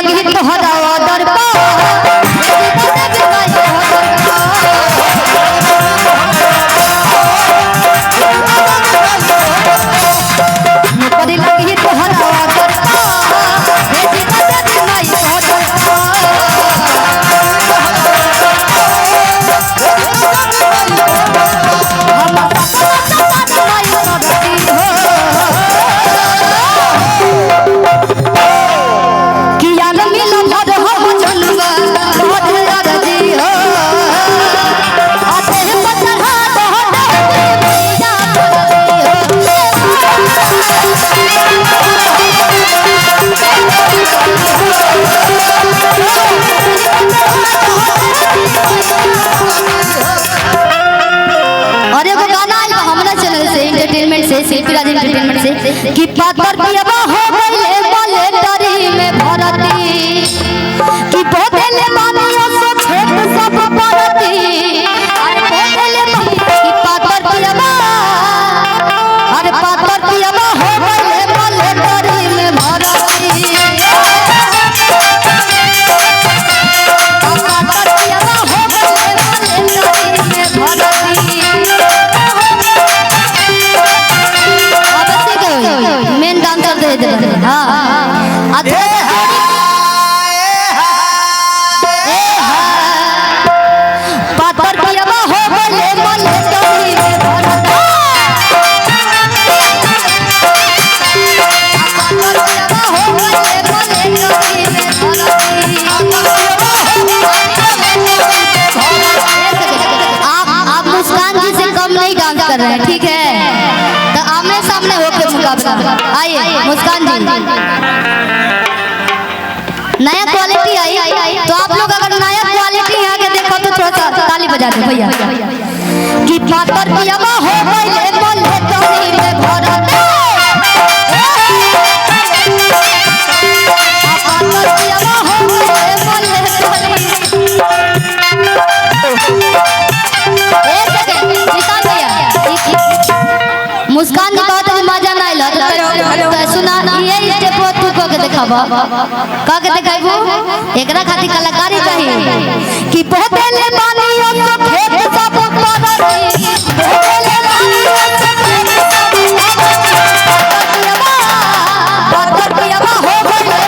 लगी तोहरा ऑर्डर पर नौकरी लगी तोहरा ऑर्डर कि पातर पियबा हो गइले मलेटरी में भरती कि बोतले मानियो से खेत सब परती अरे बोतले कि पातर पियबा अरे पातर पियबा हो गइले मलेटरी में भरती पातर पियबा हो गइले मलेटरी में भरती मेन डांसर दे दे हां अच्छा पातर पियबा हो गइले मलेटरी में भरता पातर पियबा हो गइले मलेटरी में भरता आप मुस्कान जी से कम नहीं डांस कर रहे हैं ठीक है तो आमने सामने होके मुकाबला आइए मुस्कान जी नया क्वालिटी आई तो आप लोग अगर नया क्वालिटी यहाँ के देखो तो थोड़ा सा ताली बजा दो भैया कि पातर पियबा हो गइले मलेटरी में भरता पातर पियबा हो गइले मलेटरी एक सेकंड निकाल भैया मुस्कान जी कहत मजा ना आइल तो सुना ये स्टेप तू क के देखाबा क के देखाइबो एकरा खातिर कलाकारी चाहिए कि बोतले पानियो से खेत सब परती बोतले पानियो से खेत सब पातर पियबा हो गइले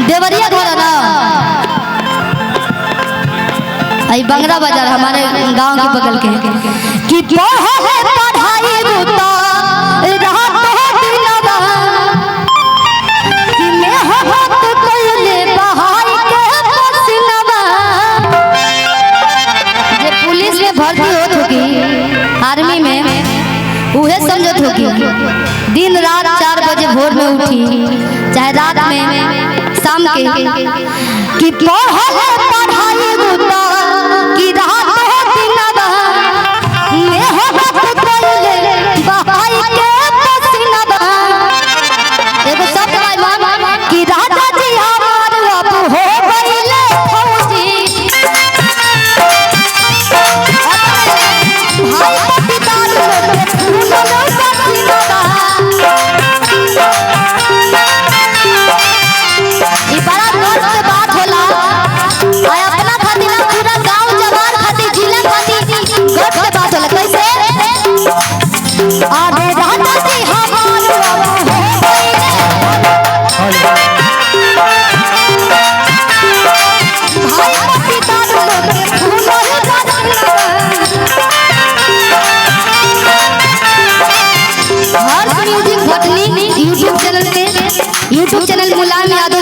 देवरिया घर है ना आई बंगरा बाजार हमारे गांव के बगल के कि पढ़े पढ़ाई बुता रात दिनवा कि मेहनत कइले बहाई के पसीनवा जे पुलिस में भर्ती होत होगी आर्मी में उहे समझत होगी दिन रात 4 बजे भोर में उठी चाहे रात में शाम के कि पढ़े पढ़ाई बुता कि रात दिनवा मेहनत कइले बहाई के पसीनवा एगो शब्द भाई कि राजा जी हमार अब हो गइले फौजी भाई पतिदार में फूलों पसीनवा ई बड़ा दोस्त से बात होला आय अपना खातिर पूरा गांव जवान खातिर यूट्यूब चैनल मुलायम यादव